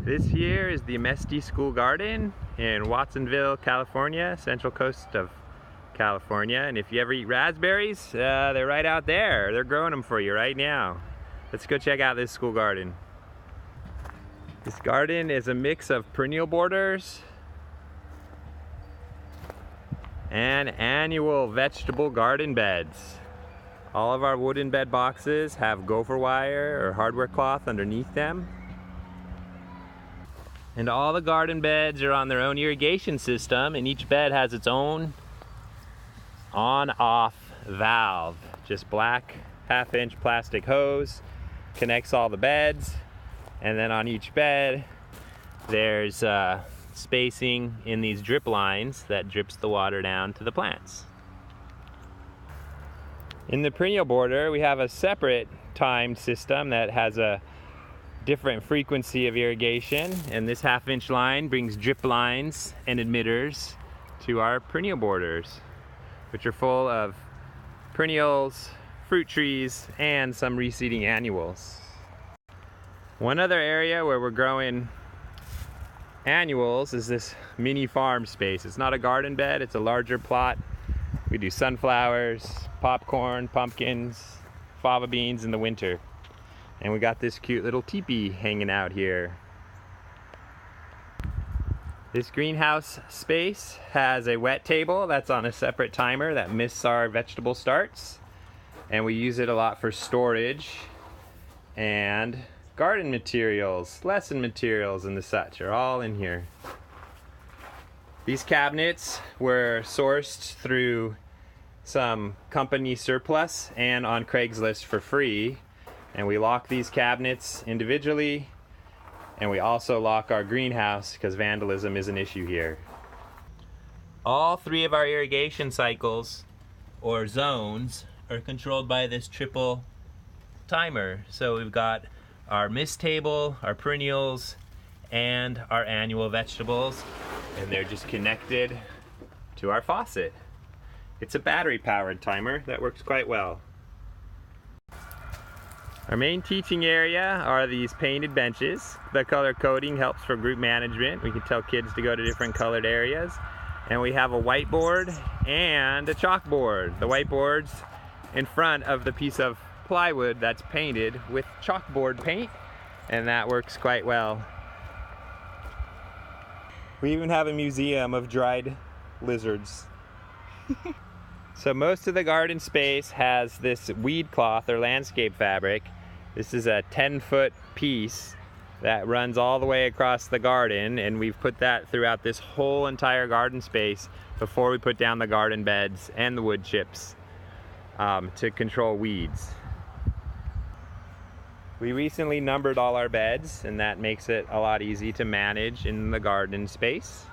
This here is the Amesti School Garden in Watsonville, California, central coast of California. And if you ever eat raspberries, they're right out there. They're growing them for you right now. Let's go check out this school garden. This garden is a mix of perennial borders and annual vegetable garden beds. All of our wooden bed boxes have gopher wire or hardware cloth underneath them. And all the garden beds are on their own irrigation system, and each bed has its own on-off valve. Just black half-inch plastic hose connects all the beds, and then on each bed there's spacing in these drip lines that drips the water down to the plants. In the perennial border, we have a separate timed system that has a different frequency of irrigation, and this half-inch line brings drip lines and emitters to our perennial borders, which are full of perennials, fruit trees, and some reseeding annuals. One other area where we're growing annuals is this mini farm space. It's not a garden bed, it's a larger plot. We do sunflowers, popcorn, pumpkins, fava beans in the winter. And we got this cute little teepee hanging out here. This greenhouse space has a wet table that's on a separate timer that mists our vegetable starts. And we use it a lot for storage and garden materials, lesson materials and the such are all in here. These cabinets were sourced through some company surplus and on Craigslist for free. And we lock these cabinets individually, and we also lock our greenhouse because vandalism is an issue here. All three of our irrigation cycles or zones are controlled by this triple timer. So we've got our mist table, our perennials, and our annual vegetables, and they're just connected to our faucet. It's a battery-powered timer that works quite well. Our main teaching area are these painted benches. The color coding helps for group management. We can tell kids to go to different colored areas. And we have a whiteboard and a chalkboard. The whiteboard's in front of the piece of plywood that's painted with chalkboard paint, and that works quite well. We even have a museum of dried lizards. So most of the garden space has this weed cloth or landscape fabric. This is a 10-foot piece that runs all the way across the garden, and we've put that throughout this whole entire garden space before we put down the garden beds and the wood chips to control weeds. We recently numbered all our beds, and that makes it a lot easier to manage in the garden space.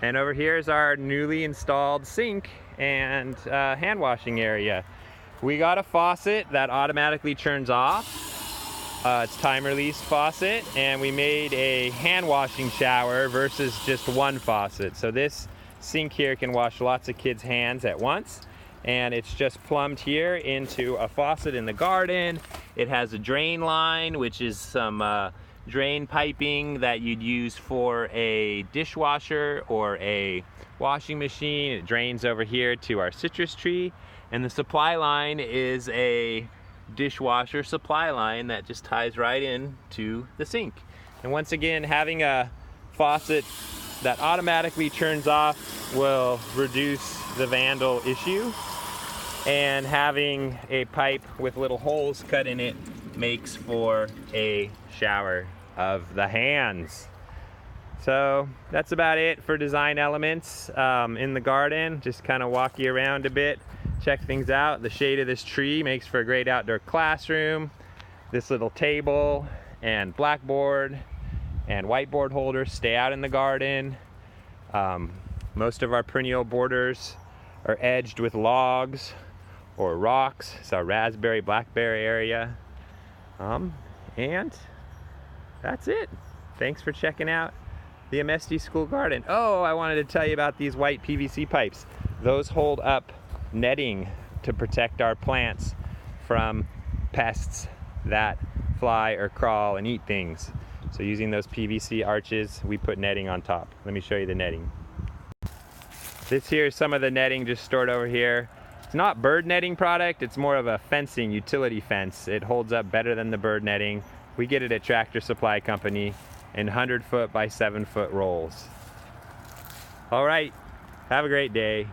And over here is our newly installed sink and hand washing area. We got a faucet that automatically turns off. It's time release faucet, and we made a hand washing shower versus just one faucet. So this sink here can wash lots of kids' hands at once, and it's just plumbed here into a faucet in the garden. It has a drain line, which is some drain piping that you'd use for a dishwasher or a washing machine. It drains over here to our citrus tree, and the supply line is a dishwasher supply line that just ties right in to the sink. And once again, having a faucet that automatically turns off will reduce the vandal issue, and having a pipe with little holes cut in it makes for a shower of the hands. So that's about it for design elements in the garden. Just kind of walk you around a bit, check things out. The shade of this tree makes for a great outdoor classroom. This little table and blackboard and whiteboard holders stay out in the garden. Most of our perennial borders are edged with logs or rocks. It's our raspberry, blackberry area. And that's it. Thanks for checking out the Amesti School Garden. Oh, I wanted to tell you about these white PVC pipes. Those hold up netting to protect our plants from pests that fly or crawl and eat things. So using those PVC arches, we put netting on top. Let me show you the netting. This here is some of the netting just stored over here. It's not bird netting product, it's more of a fencing, utility fence. It holds up better than the bird netting. We get it at Tractor Supply Company in 100-foot by 7-foot rolls. All right, have a great day.